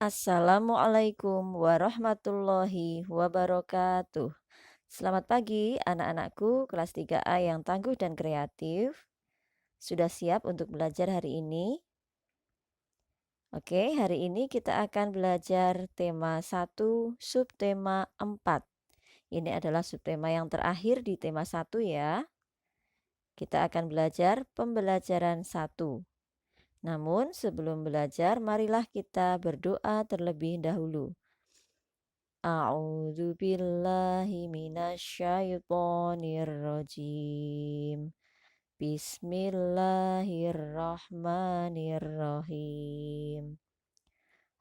Assalamualaikum warahmatullahi wabarakatuh. Selamat pagi anak-anakku kelas 3A yang tangguh dan kreatif. Sudah siap untuk belajar hari ini? Oke, hari ini kita akan belajar tema 1, subtema 4. Ini adalah subtema yang terakhir di tema 1 ya. Kita akan belajar pembelajaran 1. Namun sebelum belajar, marilah kita berdoa terlebih dahulu. A'udzu billahi minasyaitonir rajim. Bismillahirrahmanirrahim.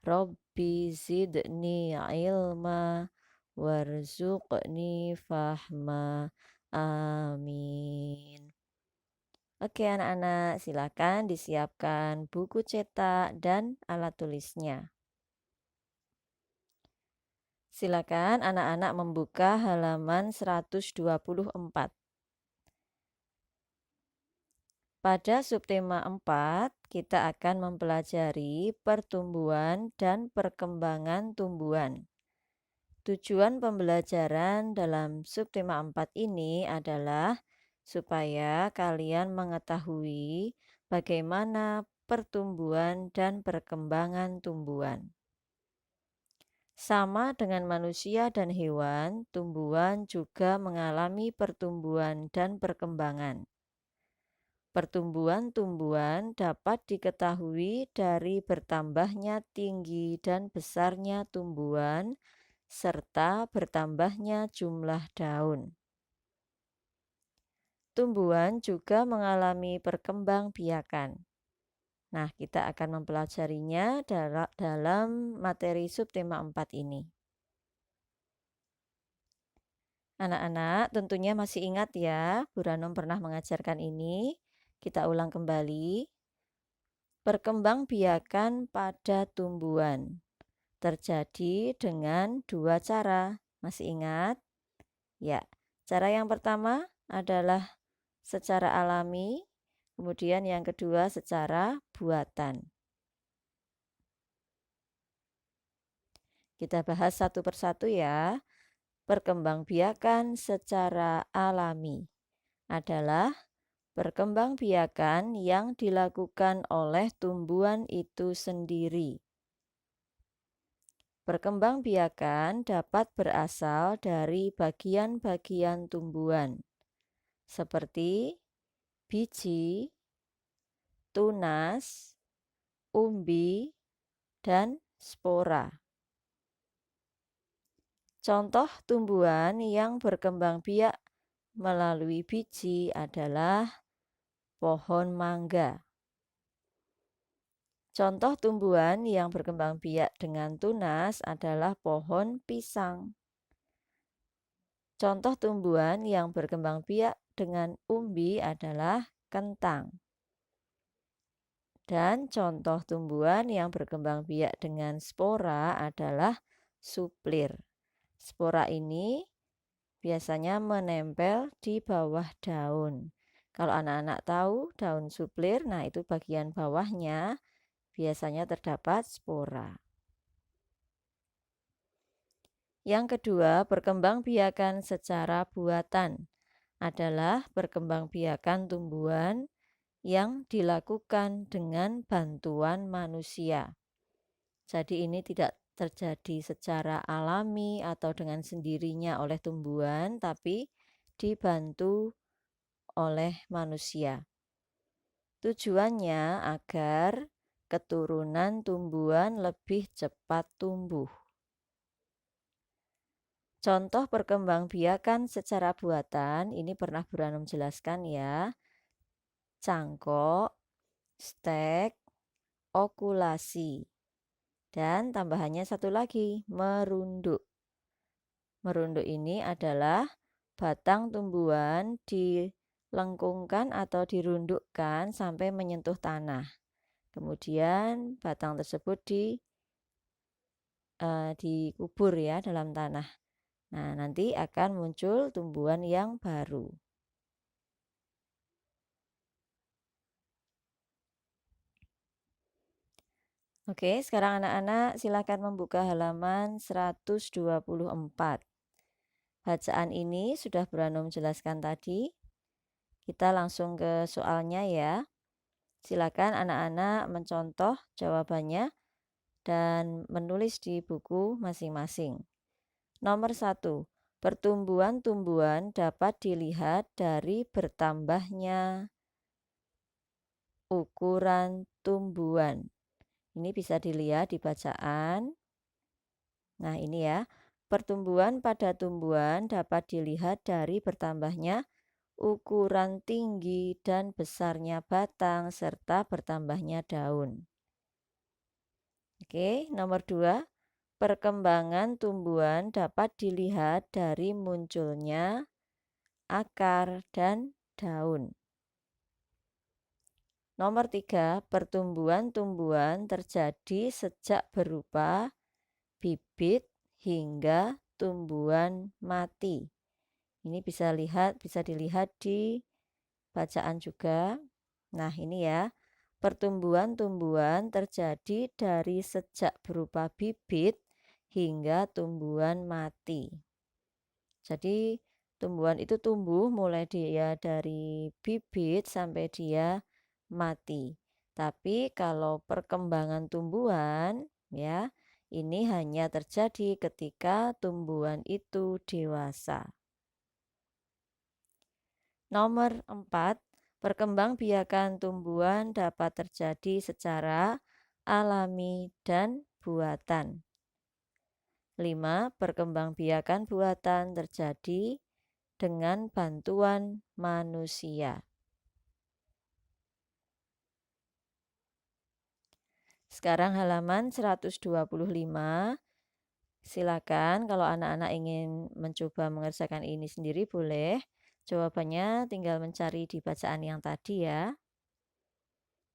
Rabbi zidni ilma warzuqni fahma. Amin. Oke anak-anak, silakan disiapkan buku cetak dan alat tulisnya. Silakan anak-anak membuka halaman 124. Pada subtema 4, kita akan mempelajari pertumbuhan dan perkembangan tumbuhan. Tujuan pembelajaran dalam subtema 4 ini adalah supaya kalian mengetahui bagaimana pertumbuhan dan perkembangan tumbuhan. Sama dengan manusia dan hewan, tumbuhan juga mengalami pertumbuhan dan perkembangan. Pertumbuhan tumbuhan dapat diketahui dari bertambahnya tinggi dan besarnya tumbuhan serta bertambahnya jumlah daun. Tumbuhan juga mengalami perkembangbiakan. Nah, kita akan mempelajarinya dalam materi subtema 4 ini. Anak-anak tentunya masih ingat ya, Bu Ranum pernah mengajarkan ini. Kita ulang kembali. Perkembangbiakan pada tumbuhan terjadi dengan dua cara. Masih ingat? Ya, cara yang pertama adalah secara alami, kemudian yang kedua secara buatan. Kita bahas satu persatu ya. Perkembangbiakan secara alami adalah perkembangbiakan yang dilakukan oleh tumbuhan itu sendiri. Perkembangbiakan dapat berasal dari bagian-bagian tumbuhan, seperti biji, tunas, umbi, dan spora. Contoh tumbuhan yang berkembang biak melalui biji adalah pohon mangga. Contoh tumbuhan yang berkembang biak dengan tunas adalah pohon pisang. Contoh tumbuhan yang berkembang biak dengan umbi adalah kentang. Dan contoh tumbuhan yang berkembang biak dengan spora adalah suplir. Spora ini biasanya menempel di bawah daun. Kalau anak-anak tahu daun suplir, nah itu bagian bawahnya biasanya terdapat spora. Yang kedua, perkembangbiakan secara buatan adalah perkembangbiakan tumbuhan yang dilakukan dengan bantuan manusia. Jadi ini tidak terjadi secara alami atau dengan sendirinya oleh tumbuhan, tapi dibantu oleh manusia. Tujuannya agar keturunan tumbuhan lebih cepat tumbuh. Contoh perkembangbiakan secara buatan, ini pernah Bu Ranum jelaskan ya. Cangkok, stek, okulasi. Dan tambahannya satu lagi, merunduk. Merunduk ini adalah batang tumbuhan dilengkungkan atau dirundukkan sampai menyentuh tanah. Kemudian batang tersebut dikubur ya dalam tanah. Nah, nanti akan muncul tumbuhan yang baru. Oke, sekarang anak-anak silakan membuka halaman 124. Bacaan ini sudah Buranum jelaskan tadi. Kita langsung ke soalnya ya. Silakan anak-anak mencontoh jawabannya dan menulis di buku masing-masing. Nomor 1. Pertumbuhan tumbuhan dapat dilihat dari bertambahnya ukuran tumbuhan. Ini bisa dilihat di bacaan. Nah, ini ya. Pertumbuhan pada tumbuhan dapat dilihat dari bertambahnya ukuran tinggi dan besarnya batang serta bertambahnya daun. Oke, nomor 2. Perkembangan tumbuhan dapat dilihat dari munculnya akar dan daun. Nomor 3. Pertumbuhan tumbuhan terjadi sejak berupa bibit hingga tumbuhan mati. Ini bisa dilihat di bacaan juga. Nah, ini ya. Pertumbuhan tumbuhan terjadi dari sejak berupa bibit hingga tumbuhan mati. Jadi, tumbuhan itu tumbuh mulai dia dari bibit sampai dia mati. Tapi kalau perkembangan tumbuhan ya, ini hanya terjadi ketika tumbuhan itu dewasa. Nomor 4, perkembangbiakan tumbuhan dapat terjadi secara alami dan buatan. 5. Perkembangbiakan buatan terjadi dengan bantuan manusia. Sekarang halaman 125. Silakan kalau anak-anak ingin mencoba mengerjakan ini sendiri boleh. Jawabannya tinggal mencari di bacaan yang tadi ya.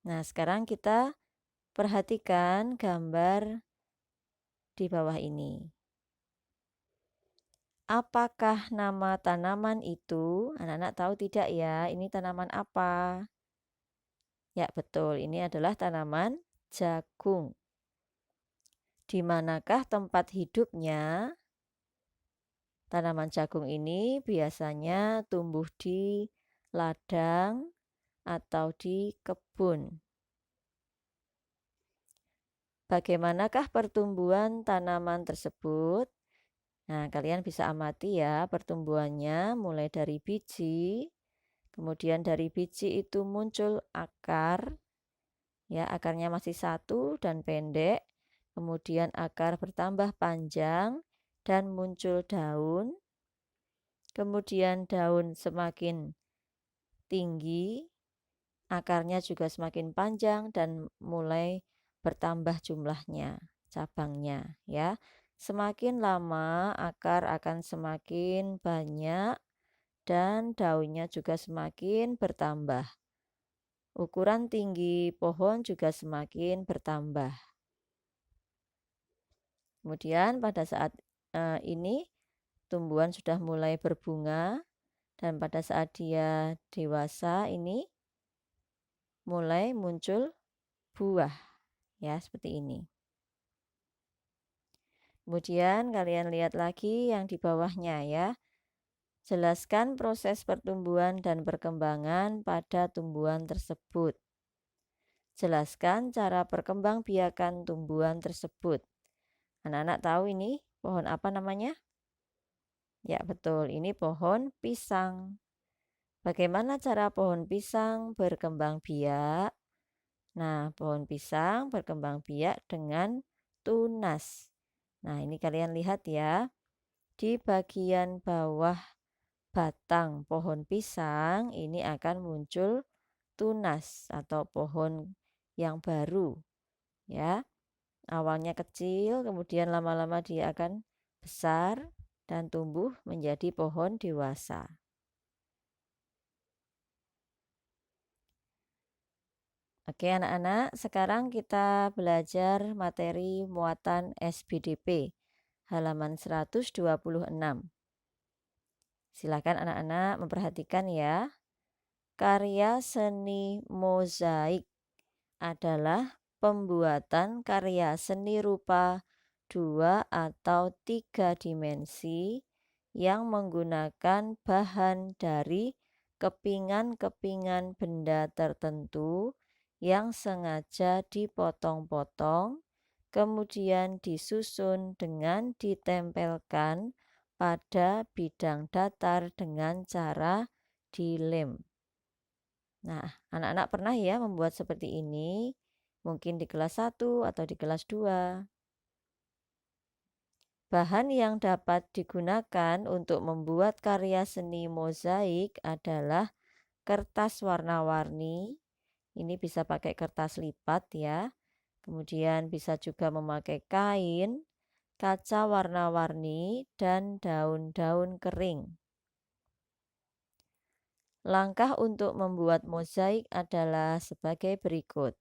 Nah, sekarang kita perhatikan gambar di bawah ini. Apakah nama tanaman itu? Anak-anak tahu tidak ya? Ini tanaman apa? Ya, betul. Ini adalah tanaman jagung. Di manakah tempat hidupnya? Tanaman jagung ini biasanya tumbuh di ladang atau di kebun. Bagaimanakah pertumbuhan tanaman tersebut? Nah, kalian bisa amati ya pertumbuhannya mulai dari biji, kemudian dari biji itu muncul akar, ya akarnya masih satu dan pendek, kemudian akar bertambah panjang dan muncul daun, kemudian daun semakin tinggi, akarnya juga semakin panjang dan mulai bertambah jumlahnya, cabangnya ya. Semakin lama akar akan semakin banyak dan daunnya juga semakin bertambah. Ukuran tinggi pohon juga semakin bertambah. Kemudian pada saat ini tumbuhan sudah mulai berbunga dan pada saat dia dewasa ini mulai muncul buah ya seperti ini. Kemudian kalian lihat lagi yang di bawahnya ya. Jelaskan proses pertumbuhan dan perkembangan pada tumbuhan tersebut. Jelaskan cara perkembangbiakan tumbuhan tersebut. Anak-anak tahu ini pohon apa namanya? Ya betul, ini pohon pisang. Bagaimana cara pohon pisang berkembang biak? Nah, pohon pisang berkembang biak dengan tunas. Nah, ini kalian lihat ya. Di bagian bawah batang pohon pisang ini akan muncul tunas atau pohon yang baru. Ya. Awalnya kecil, kemudian lama-lama dia akan besar dan tumbuh menjadi pohon dewasa. Oke anak-anak, sekarang kita belajar materi muatan SBDP halaman 126. Silakan anak-anak memperhatikan ya. Karya seni mozaik adalah pembuatan karya seni rupa 2 atau 3 dimensi yang menggunakan bahan dari kepingan-kepingan benda tertentu yang sengaja dipotong-potong, kemudian disusun dengan ditempelkan pada bidang datar dengan cara dilem. Nah, anak-anak pernah ya membuat seperti ini, mungkin di kelas 1 atau di kelas 2. Bahan yang dapat digunakan untuk membuat karya seni mozaik adalah kertas warna-warni. Ini bisa pakai kertas lipat ya. Kemudian bisa juga memakai kain, kaca warna-warni, dan daun-daun kering. Langkah untuk membuat mozaik adalah sebagai berikut.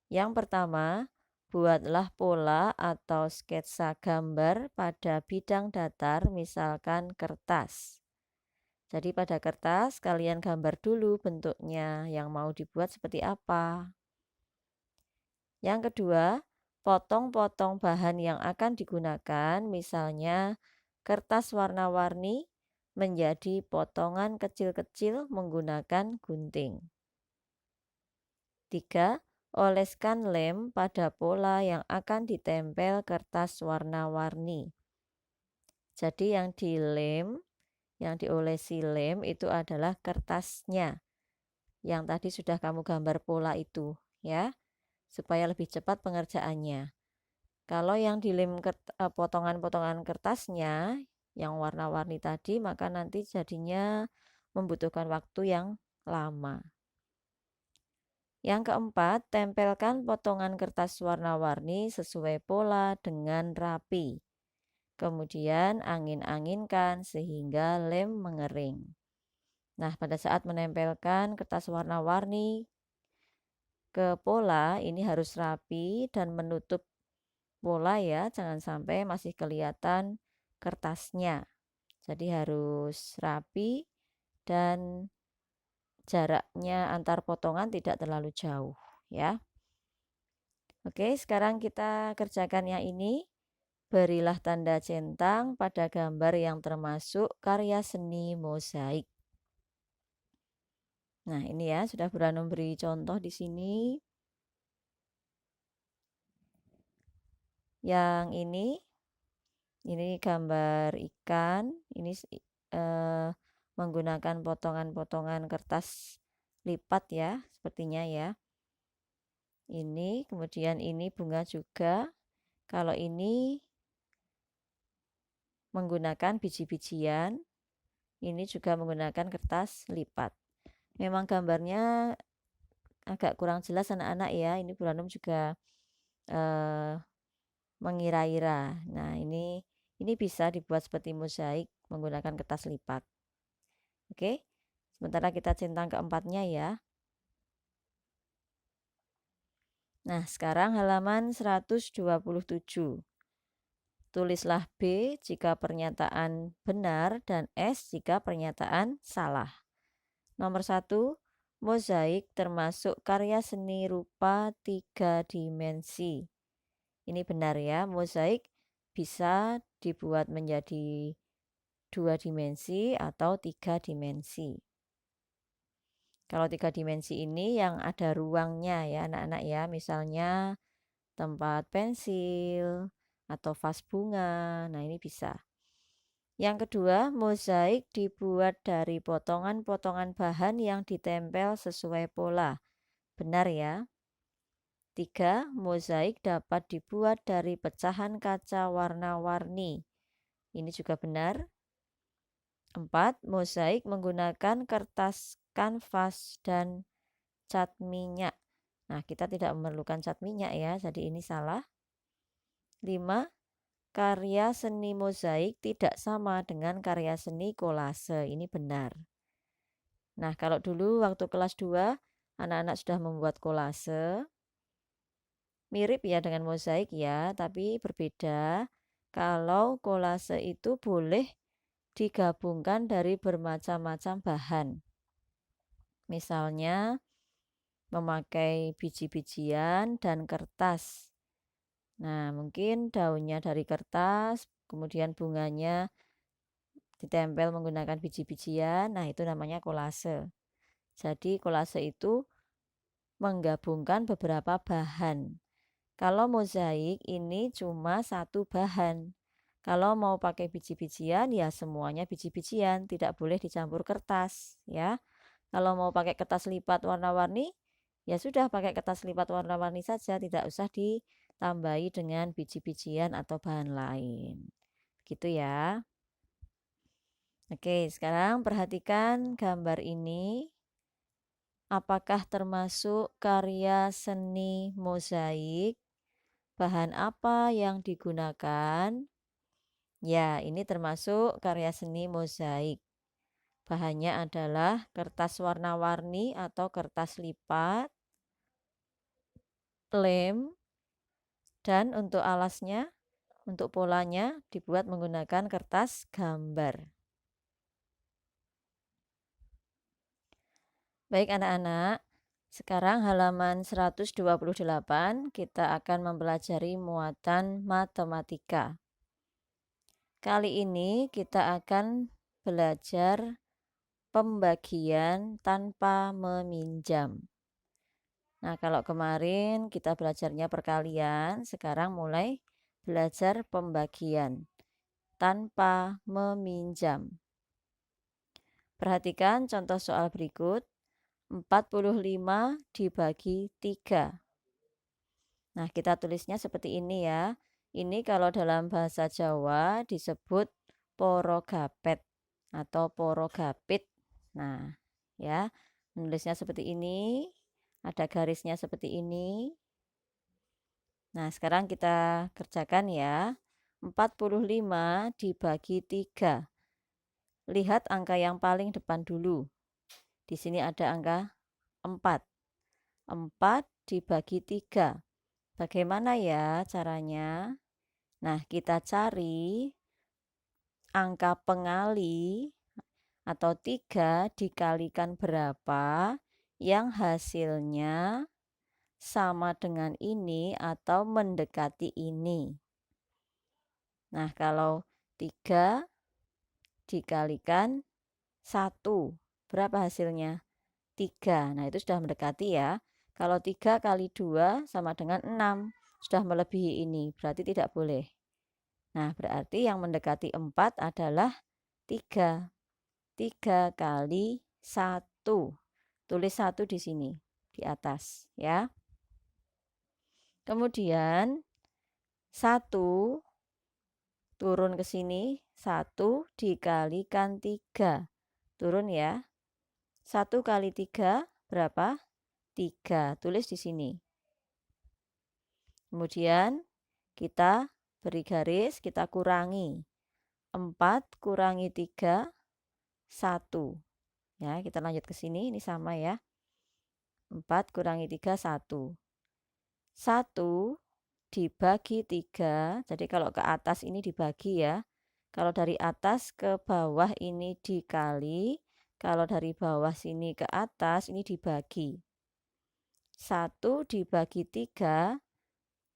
Yang pertama, buatlah pola atau sketsa gambar pada bidang datar, misalkan kertas. Jadi pada kertas kalian gambar dulu bentuknya yang mau dibuat seperti apa. Yang kedua, potong-potong bahan yang akan digunakan, misalnya kertas warna-warni, menjadi potongan kecil-kecil menggunakan gunting. 3. Oleskan lem pada pola yang akan ditempel kertas warna-warni. Jadi yang dilem, yang diolesi lem itu adalah kertasnya. Yang tadi sudah kamu gambar pola itu, ya, supaya lebih cepat pengerjaannya. Kalau yang dilem potongan-potongan kertasnya yang warna-warni tadi, maka nanti jadinya membutuhkan waktu yang lama. Yang keempat, tempelkan potongan kertas warna-warni sesuai pola dengan rapi. Kemudian angin-anginkan sehingga lem mengering. Nah, pada saat menempelkan kertas warna-warni ke pola, ini harus rapi dan menutup pola ya, jangan sampai masih kelihatan kertasnya. Jadi harus rapi dan jaraknya antar potongan tidak terlalu jauh ya. Oke, sekarang kita kerjakan yang ini. Berilah tanda centang pada gambar yang termasuk karya seni mozaik. Nah, ini ya, sudah Burhan memberi contoh di sini. Yang ini gambar ikan, ini menggunakan potongan-potongan kertas lipat ya, sepertinya ya. Ini, kemudian ini bunga juga. Kalau ini menggunakan biji-bijian, ini juga menggunakan kertas lipat. Memang gambarnya agak kurang jelas anak-anak ya. Ini Burhanum juga mengira-ira. Nah, ini bisa dibuat seperti mozaik menggunakan kertas lipat. Oke, sementara kita centang keempatnya ya. Nah, sekarang halaman 127. Tulislah B jika pernyataan benar dan S jika pernyataan salah. Nomor 1, mozaik termasuk karya seni rupa 3 dimensi. Ini benar ya, mozaik bisa dibuat menjadi 2 dimensi atau 3 dimensi. Kalau 3 dimensi ini yang ada ruangnya ya anak-anak ya, misalnya tempat pensil atau vas bunga, nah ini bisa. Yang kedua, mozaik dibuat dari potongan-potongan bahan yang ditempel sesuai pola. Benar ya. 3. Mozaik dapat dibuat dari pecahan kaca warna-warni. Ini juga benar. 4. Mozaik menggunakan kertas kanvas dan cat minyak. Nah, kita tidak memerlukan cat minyak ya, jadi ini salah. 5. Karya seni mozaik tidak sama dengan karya seni kolase. Ini benar. Nah, kalau dulu waktu kelas 2, anak-anak sudah membuat kolase. Mirip ya dengan mozaik ya, tapi berbeda. Kalau kolase itu boleh digabungkan dari bermacam-macam bahan. Misalnya memakai biji-bijian dan kertas. Nah, mungkin daunnya dari kertas, kemudian bunganya ditempel menggunakan biji-bijian. Nah, itu namanya kolase. Jadi, kolase itu menggabungkan beberapa bahan. Kalau mozaik ini cuma satu bahan. Kalau mau pakai biji-bijian ya semuanya biji-bijian, tidak boleh dicampur kertas ya. Kalau mau pakai kertas lipat warna-warni ya sudah pakai kertas lipat warna-warni saja, tidak usah ditambahi dengan biji-bijian atau bahan lain. Gitu ya. Oke, sekarang perhatikan gambar ini. Apakah termasuk karya seni mozaik? Bahan apa yang digunakan? Ya, ini termasuk karya seni mozaik. Bahannya adalah kertas warna-warni atau kertas lipat, lem, dan untuk alasnya, untuk polanya dibuat menggunakan kertas gambar. Baik anak-anak, sekarang halaman 128 kita akan mempelajari muatan matematika. Kali ini kita akan belajar pembagian tanpa meminjam. Nah, kalau kemarin kita belajarnya perkalian, sekarang mulai belajar pembagian tanpa meminjam. Perhatikan contoh soal berikut. 45 dibagi 3. Nah, kita tulisnya seperti ini ya. Ini kalau dalam bahasa Jawa disebut porogapet atau porogapit. Nah, ya, menulisnya seperti ini, ada garisnya seperti ini. Nah, sekarang kita kerjakan ya. 45 dibagi 3. Lihat angka yang paling depan dulu. Di sini ada angka 4. 4 dibagi 3. Bagaimana ya caranya? Nah, kita cari angka pengali atau 3 dikalikan berapa yang hasilnya sama dengan ini atau mendekati ini. Nah, kalau 3 dikalikan 1, berapa hasilnya? 3. Nah, itu sudah mendekati ya. Kalau 3 kali 2 sama dengan 6. Sudah melebihi ini, berarti tidak boleh. Nah, berarti yang mendekati 4 adalah 3. 3 kali 1. Tulis 1 di sini, di atas ya. Kemudian 1 turun ke sini, 1 dikalikan 3. Turun ya. 1 kali 3 berapa? 3. Tulis di sini. Kemudian kita beri garis, kita kurangi. 4 kurangi 3, 1. Ya, kita lanjut ke sini, ini sama ya. 4 kurangi 3, 1. 1 dibagi 3, jadi kalau ke atas ini dibagi ya. Kalau dari atas ke bawah ini dikali, kalau dari bawah sini ke atas ini dibagi. 1 dibagi 3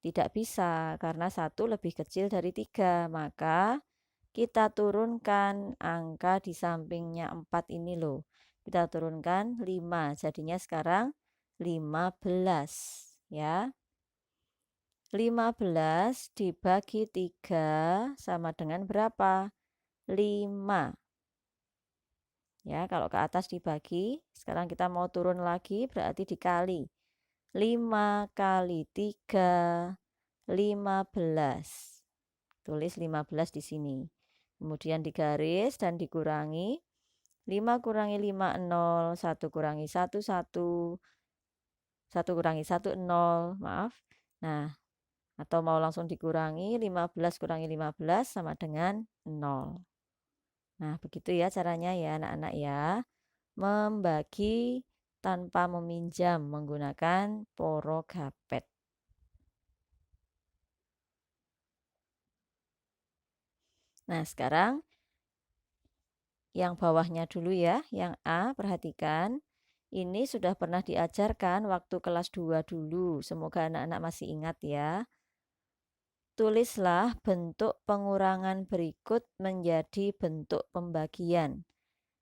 tidak bisa karena 1 lebih kecil dari 3. Maka kita turunkan angka di sampingnya 4 ini loh. Kita turunkan 5. Jadinya sekarang 15 ya. 15 dibagi 3 sama dengan berapa? 5. Ya, kalau ke atas dibagi, sekarang kita mau turun lagi berarti dikali. 5 kali 3, 15. Tulis 15 di sini. Kemudian digaris dan dikurangi. 5 kurangi 5, 0. 1 kurangi 1, 1. 1 kurangi 1, 0. Maaf. Nah, atau mau langsung dikurangi. 15 kurangi 15 sama dengan 0. Nah, begitu ya caranya ya anak-anak ya. Membagi tanpa meminjam menggunakan porogapet. Nah, sekarang yang bawahnya dulu ya, yang A, perhatikan. Ini sudah pernah diajarkan waktu kelas 2 dulu. Semoga anak-anak masih ingat ya. Tulislah bentuk pengurangan berikut menjadi bentuk pembagian.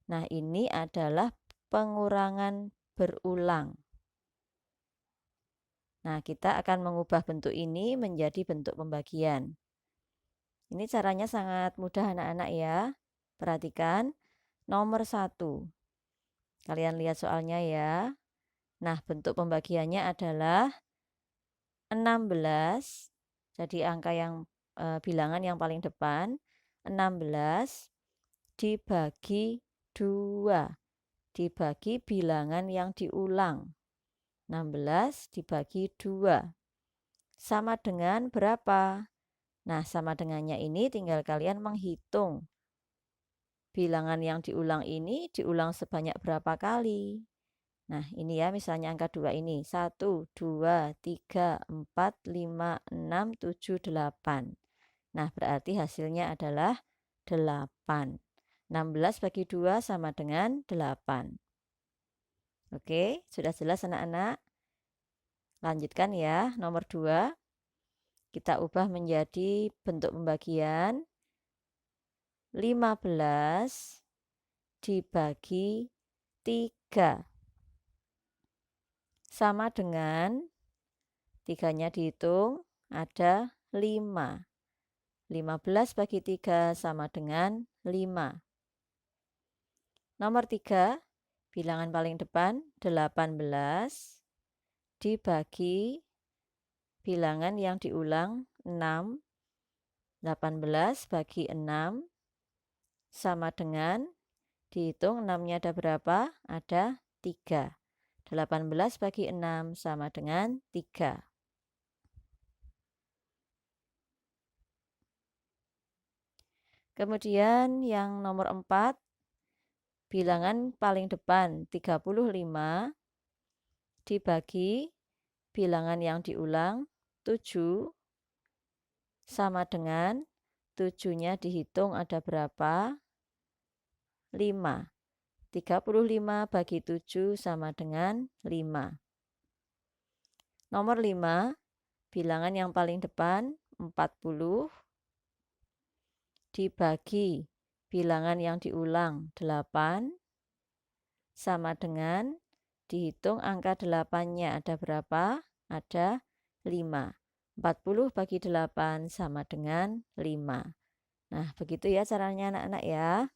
Nah, ini adalah pengurangan berulang. Nah, kita akan mengubah bentuk ini menjadi bentuk pembagian. Ini caranya sangat mudah anak-anak ya. Perhatikan nomor 1. Kalian lihat soalnya ya. Nah, bentuk pembagiannya adalah 16. Jadi angka yang bilangan yang paling depan 16 dibagi 2. Dibagi bilangan yang diulang. 16 dibagi 2. Sama dengan berapa? Nah, sama dengannya ini tinggal kalian menghitung. Bilangan yang diulang ini diulang sebanyak berapa kali? Nah, ini ya misalnya angka 2 ini. 1, 2, 3, 4, 5, 6, 7, 8. Nah, berarti hasilnya adalah 8. 16 bagi 2 sama dengan 8. Oke, sudah jelas anak-anak? Lanjutkan ya, nomor 2. Kita ubah menjadi bentuk pembagian 15 dibagi 3. Sama dengan 3-nya dihitung ada 5. 15 bagi 3 sama dengan 5. Nomor 3, bilangan paling depan 18 dibagi bilangan yang diulang 6. 18 bagi 6 sama dengan, dihitung 6-nya ada berapa? Ada 3. 18 bagi 6 sama dengan 3. Kemudian yang nomor 4, bilangan paling depan 35 dibagi bilangan yang diulang 7 sama dengan 7-nya dihitung ada berapa? 5. 35 bagi 7 sama dengan 5. Nomor 5, bilangan yang paling depan 40 dibagi bilangan yang diulang 8 sama dengan, dihitung angka 8-nya ada berapa? Ada 5. 40 bagi 8 sama dengan 5. Nah, begitu ya caranya anak-anak ya.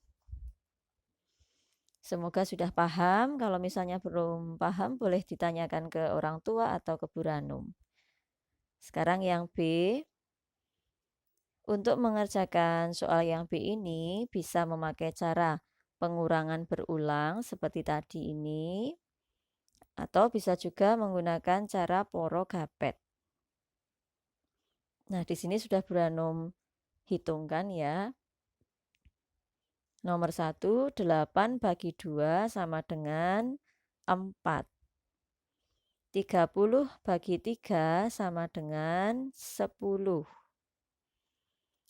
Semoga sudah paham. Kalau misalnya belum paham, boleh ditanyakan ke orang tua atau ke Bu Ranum. Sekarang yang B. Untuk mengerjakan soal yang B ini bisa memakai cara pengurangan berulang seperti tadi ini. Atau bisa juga menggunakan cara porogapet. Nah, di sini sudah Bu Ranum hitungkan ya. Nomor 1, 8 bagi 2 sama dengan 4. 30 bagi 3 sama dengan 10.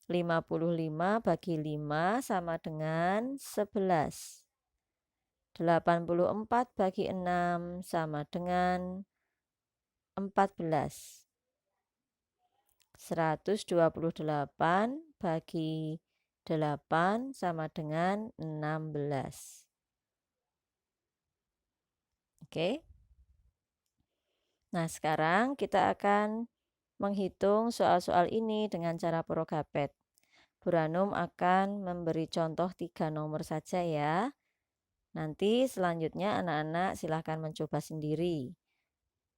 55 bagi 5 sama dengan 11. 84 bagi 6 sama dengan 14. 128 bagi 8 sama dengan 16. Oke. Nah, sekarang kita akan menghitung soal-soal ini dengan cara porogapet. Bu Ranum akan memberi contoh 3 nomor saja ya. Nanti selanjutnya anak-anak silahkan mencoba sendiri.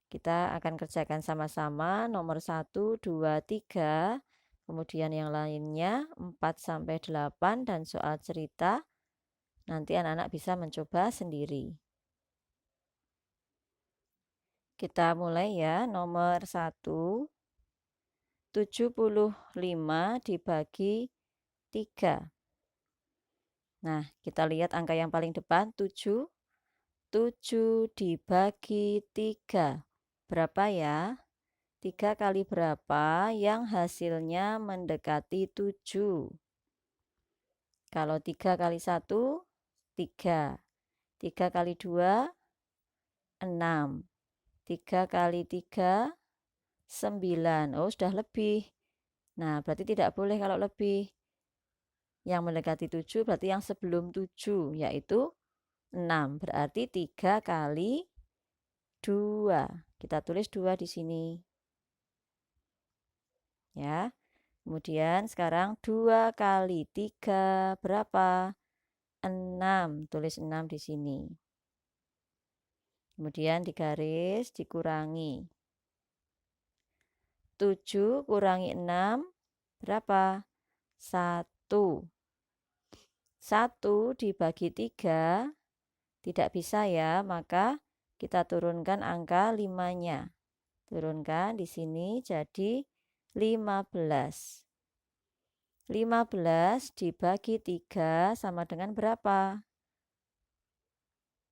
Kita akan kerjakan sama-sama nomor 1, 2, 3. Kemudian yang lainnya 4 sampai 8 dan soal cerita. Nanti anak-anak bisa mencoba sendiri. Kita mulai ya, nomor 1. 75 dibagi 3. Nah, kita lihat angka yang paling depan 7. 7 dibagi 3. Berapa ya? 3 kali berapa yang hasilnya mendekati 7? Kalau 3 kali 1, 3. 3 kali 2, 6. 3 kali 3, 9. Oh, sudah lebih. Nah, berarti tidak boleh kalau lebih. Yang mendekati 7 berarti yang sebelum 7, yaitu 6. Berarti 3 kali 2. Kita tulis 2 di sini. Ya. Kemudian sekarang 2 kali 3 berapa? 6. Tulis 6 di sini. Kemudian digaris, dikurangi. 7 kurangi 6 berapa? 1. 1 dibagi 3 tidak bisa ya, maka kita turunkan angka 5-nya. Turunkan di sini jadi 15. 15 dibagi 3 sama dengan berapa?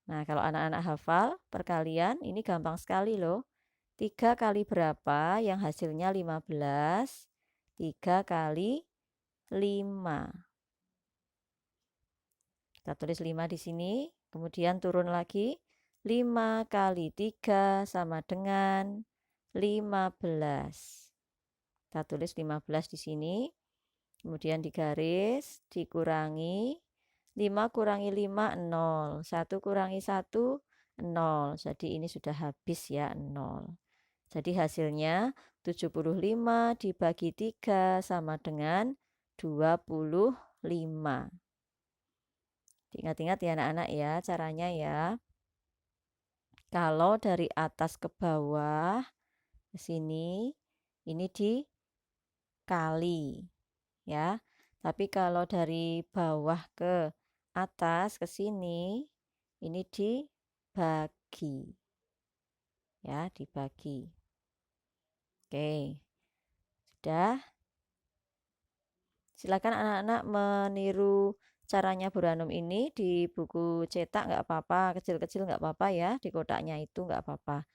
Nah, kalau anak-anak hafal perkalian ini gampang sekali loh. 3 kali berapa yang hasilnya 15? 3 kali 5. Kita tulis 5 di sini, kemudian turun lagi. 5 kali 3 sama dengan 15. Kita tulis 15 di sini. Kemudian digaris, dikurangi. 5 kurangi 5, 0. 1 kurangi 1, 0. Jadi ini sudah habis ya, 0. Jadi hasilnya 75 dibagi 3 sama dengan 25. Ingat-ingat ya anak-anak ya caranya ya. Kalau dari atas ke bawah ke sini ini dikali ya. Tapi kalau dari bawah ke atas ke sini ini dibagi. Ya, dibagi. Oke. Sudah. Silakan anak-anak meniru caranya Buranum ini di buku cetak nggak apa-apa, kecil-kecil nggak apa-apa ya, di kotaknya itu nggak apa-apa.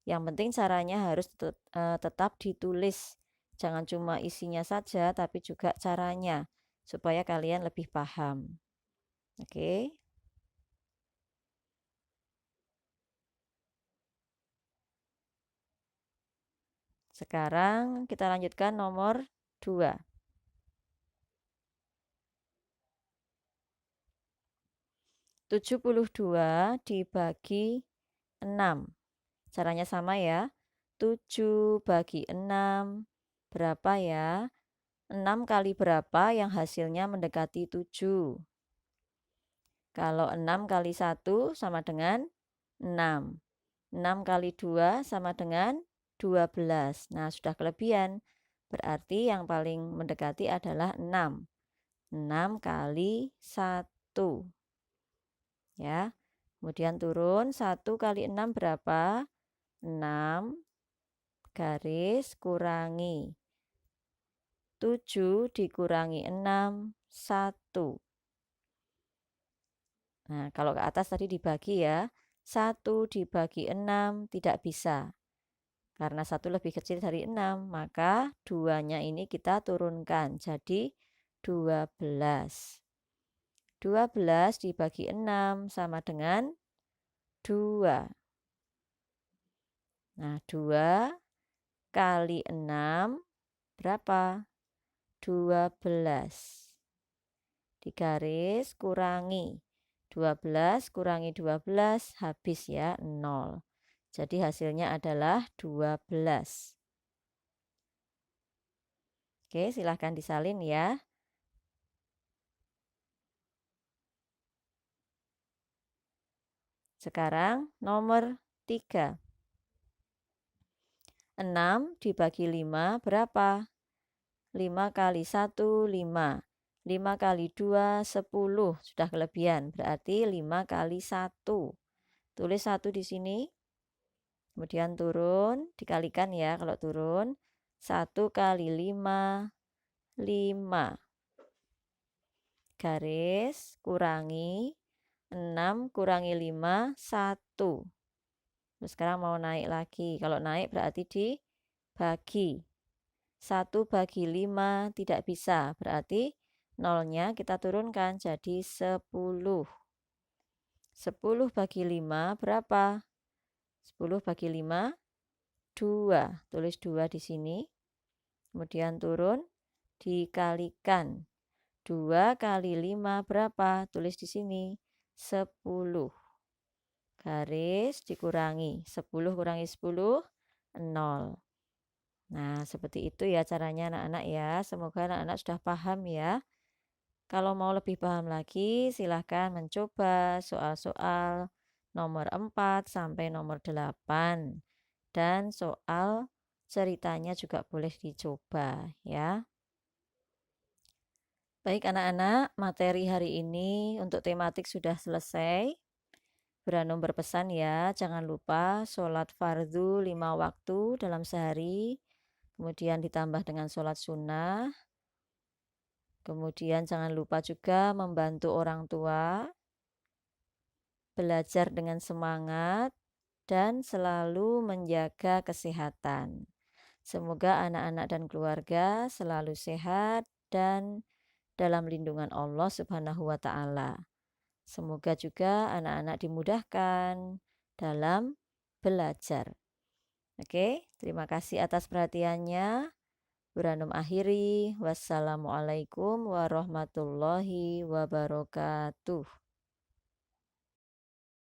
Yang penting caranya harus tetap ditulis. Jangan cuma isinya saja, tapi juga caranya, supaya kalian lebih paham. Oke. Sekarang kita lanjutkan nomor 2. 72 dibagi 6. Caranya sama ya. 7 bagi 6 berapa ya? 6 kali berapa yang hasilnya mendekati 7? Kalau 6 kali 1 sama dengan 6. 6 kali 2 sama dengan 12. Nah, sudah kelebihan. Berarti yang paling mendekati adalah 6. 6 kali 1. Ya. Kemudian turun 1 kali 6 berapa? 6 garis kurangi 7 dikurangi 6, 1. Nah, kalau ke atas tadi dibagi ya. 1 dibagi 6 tidak bisa. Karena 1 lebih kecil dari 6, maka 2-nya ini kita turunkan. Jadi 12. 12 dibagi 6 sama dengan 2. Nah, 2 kali 6 berapa? 12. Digaris kurangi. 12 kurangi 12 habis ya 0. Jadi hasilnya adalah 12. Oke, silahkan disalin ya. Sekarang nomor 3. 6 dibagi 5 berapa? 5 kali 1, 5. 5 kali 2, 10. Sudah kelebihan, berarti 5 kali 1. Tulis 1 di sini. Kemudian turun, dikalikan ya kalau turun. 1 kali 5, 5. Garis, kurangi. 6 kurangi 5, 1. Terus sekarang mau naik lagi. Kalau naik berarti dibagi. 1 bagi 5 tidak bisa. Berarti nolnya kita turunkan jadi 10. 10 bagi 5 berapa? 10 bagi 5, 2. Tulis 2 di sini. Kemudian turun, dikalikan. 2 kali 5 berapa? Tulis di sini. 10. Garis dikurangi. 10 kurangi 10, 0. Nah, seperti itu ya caranya anak-anak ya. Semoga anak-anak sudah paham ya. Kalau mau lebih paham lagi, silahkan mencoba soal-soal nomor 4 sampai nomor 8. Dan soal ceritanya juga boleh dicoba ya. Baik anak-anak, materi hari ini untuk tematik sudah selesai. Beranum berpesan ya, jangan lupa sholat fardu 5 waktu dalam sehari, kemudian ditambah dengan sholat sunnah. Kemudian jangan lupa juga membantu orang tua, belajar dengan semangat, dan selalu menjaga kesehatan. Semoga anak-anak dan keluarga selalu sehat dan dalam lindungan Allah Subhanahu wa Ta'ala. Semoga juga anak-anak dimudahkan dalam belajar. Oke, terima kasih atas perhatiannya. Buranum akhiri. Wassalamualaikum warahmatullahi wabarakatuh.